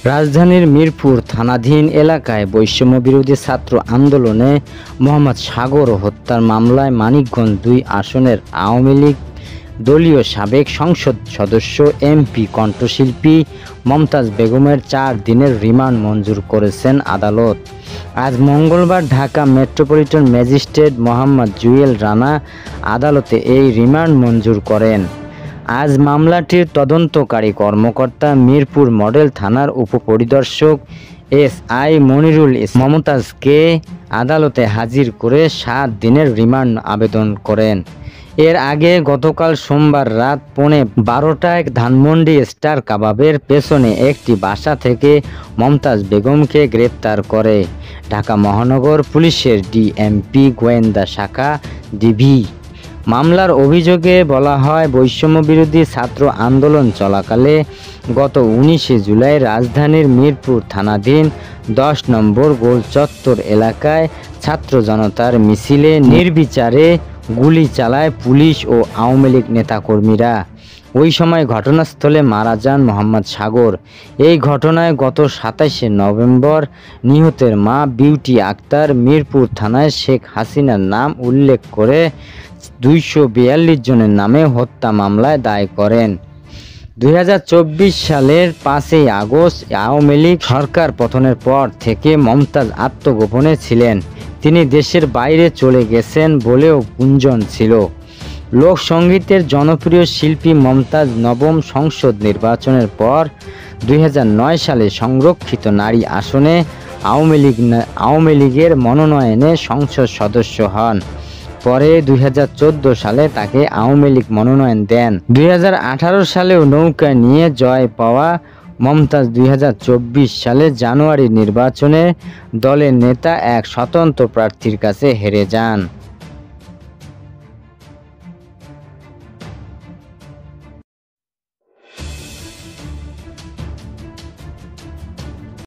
রাজধানীর মিরপুর থানাধীন এলাকায় বৈষম্য বিরোধী ছাত্র আন্দোলনে মোহাম্মদ সাগর হত্যার মামলায় মানিকগঞ্জ ২ আসনের আওয়ামী লীগ দলীয় সাবেক সংসদ সদস্য এমপি কণ্ঠশিল্পী মমতাজ বেগমের ৪ দিনের রিমান্ড মঞ্জুর করেছেন আদালত। আজ মঙ্গলবার ঢাকা মেট্রোপলিটন ম্যাজিস্ট্রেট মোহাম্মদ জুয়েল রানা আদালতে এই রিমান্ড মঞ্জুর করেন। আজ মামলাটির তদন্তকারী কর্মকর্তা মিরপুর মডেল থানার উপপরিদর্শক এসআই মনিরুল মমতাজকে আদালতে হাজির করে ৭ দিনের রিমান্ড আবেদন করেন। এর আগে গতকাল সোমবার রাত 12:15টায় ধানমন্ডি স্টার কাবাবের পেছনে একটি বাসা থেকে মমতাজ বেগমকে গ্রেপ্তার করে ঢাকা মহানগর পুলিশের ডিএমপি গোয়েন্দা শাখা ডিবি। মামলার অভিযোগে বলা হয়, বৈষম্য বিরোধী ছাত্র আন্দোলন চলাকালে গত ১৯শে জুলাই রাজধানীর মিরপুর থানাধীন ১০ নম্বর গোল চত্বর এলাকায় ছাত্র জনতার মিছিলে নির্বিচারে গুলি চালায় পুলিশ ও আওয়ামী লীগ নেতাকর্মীরা। ওই সময় ঘটনাস্থলে মারা যান মোহাম্মদ সাগর। এই ঘটনায় গত ২৭শে নভেম্বর নিহতের মা বিউটি আক্তার মিরপুর থানায় শেখ হাসিনার নাম উল্লেখ করে ২৪২ জনের নামে হত্যা মামলায় দায় করেন। ২০২৪ সালের ৫ই আগস্ট আওয়ামী লীগ সরকার পতনের পর থেকে মমতাজ আত্মগোপনে ছিলেন। তিনি দেশের বাইরে চলে গেছেন বলেও গুঞ্জন ছিল। লোকসঙ্গীতের জনপ্রিয় শিল্পী মমতাজ নবম সংসদ নির্বাচনের পর ২০০৯ সালে সংরক্ষিত নারী আসনে আওয়ামী লীগের মনোনয়নে সংসদ সদস্য হন। পরে ২০১৪ সালে তাকে আওয়ামী লীগ মনোনয়ন দেন। ২০১৮ সালেও নৌকা নিয়ে জয় পাওয়া মমতাজ ২০২৪ সালে জানুয়ারি নির্বাচনে দলের নেতা এক স্বতন্ত্র প্রার্থীর কাছে হেরে যান।